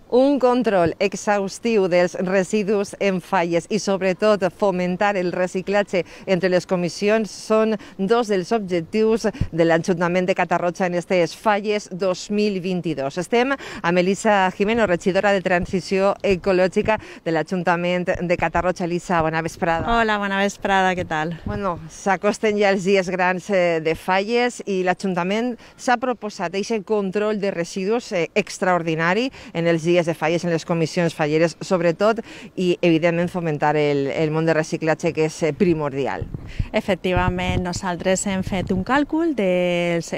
Un control exhaustiu dels residus en falles i, sobretot, fomentar el reciclatge entre les comissions són dos dels objectius de l'Ajuntament de Catarroja en aquestes falles 2022. Estem amb Elisa Jimeno, regidora de Transició Ecològica de l'Ajuntament de Catarroja. Elisa, bona vesprada. Hola, bona vesprada, què tal? Bueno, s'acosten ja els dies grans de falles i l'Ajuntament s'ha proposat aquest control de residus extraordinari en els dies de falles en les comissions falleres, sobretot, i evidentment fomentar el món de reciclatge, que és primordial. Efectivament, nosaltres hem fet un càlcul dels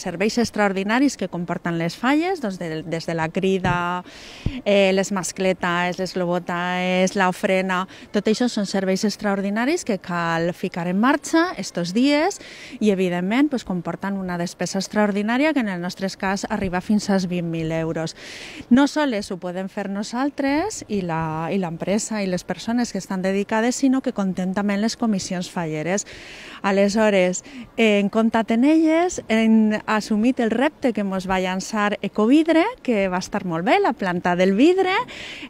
serveis extraordinaris que comporten les falles, doncs des de la crida, les mascletes, les globotaes, l'ofrena, tot això són serveis extraordinaris que cal ficar en marxa estos dies i, evidentment, comporten una despesa extraordinària que en el nostre cas arriba fins als 20.000 euros. No sols ho podem fer nosaltres i l'empresa i les persones que estan dedicades, sinó que comptem també les comissions falleres. Aleshores, en comptat en elles, hem assumit el repte que ens va llançar Ecovidre, que va estar molt bé, la planta del vidre,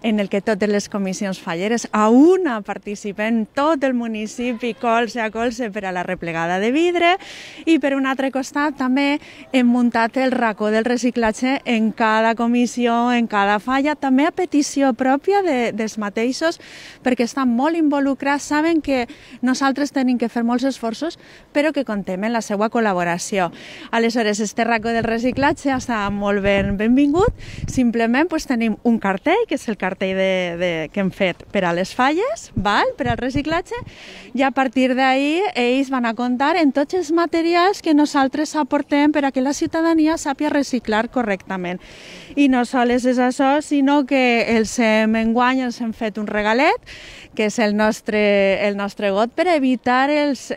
en el que totes les comissions falleres a una participem tot el municipi colze a colze per a la replegada de vidre, i per un altre costat també hem muntat el racó del reciclatge en cada comissió, en cada falla, també a petició pròpia dels mateixos, perquè estan molt involucrats, saben que nosaltres tenim que fer molts esforços, però que contem en la seva col·laboració. Aleshores, este racó del reciclatge està molt benvingut. Simplement tenim un cartell, que és el cartell que hem fet per a les falles, per al reciclatge, i a partir d'ahir ells van a comptar en tots els materials que nosaltres aportem per a que la ciutadania sàpiga reciclar correctament. I no sols és això, sinó que enguany els hem fet un regalet, que és el nostre got, per evitar els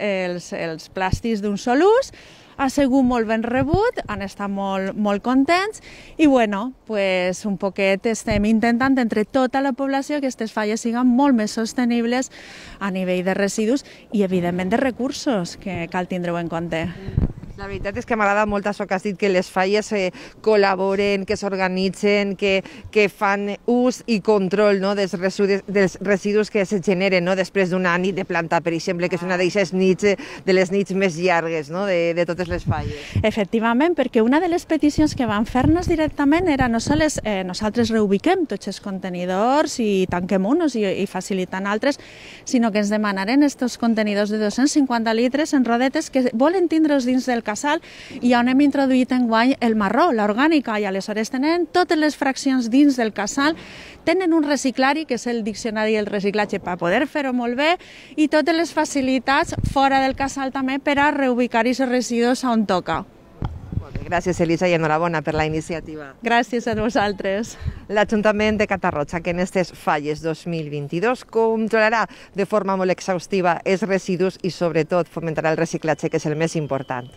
plàstics d'un sol ús. Ha sigut molt ben rebut, han estat molt contents i, un poquet estem intentant entre tota la població que aquestes falles siguin molt més sostenibles a nivell de residus i, evidentment, de recursos que cal tindre en compte. La veritat és que m'agrada molt això que has dit, que les falles col·laboren, que s'organitzen, que fan ús i control dels residus que se generen després d'una nit de planta, per exemple, que és una d'aquestes nits, de les nits més llargues de totes les falles. Efectivament, perquè una de les peticions que van fer-nos directament era no sols nosaltres reubiquem tots els contenidors i tanquem uns i facilitant altres, sinó que ens demanaren estos contenidors de 250 litres en rodetes que volen tindre'ls dins del casal, i on hem introduït enguany el marró, l'orgànica, i aleshores tenen totes les fraccions dins del casal, tenen un reciclari, que és el diccionari del reciclatge, per poder fer-ho molt bé, i totes les facilitats fora del casal també per a reubicar aquests residus on toca. Gràcies, Elisa, i enhorabona per la iniciativa. Gràcies a vosaltres. L'Ajuntament de Catarroja, que en aquestes falles 2022 controlarà de forma molt exhaustiva els residus i, sobretot, fomentarà el reciclatge, que és el més important.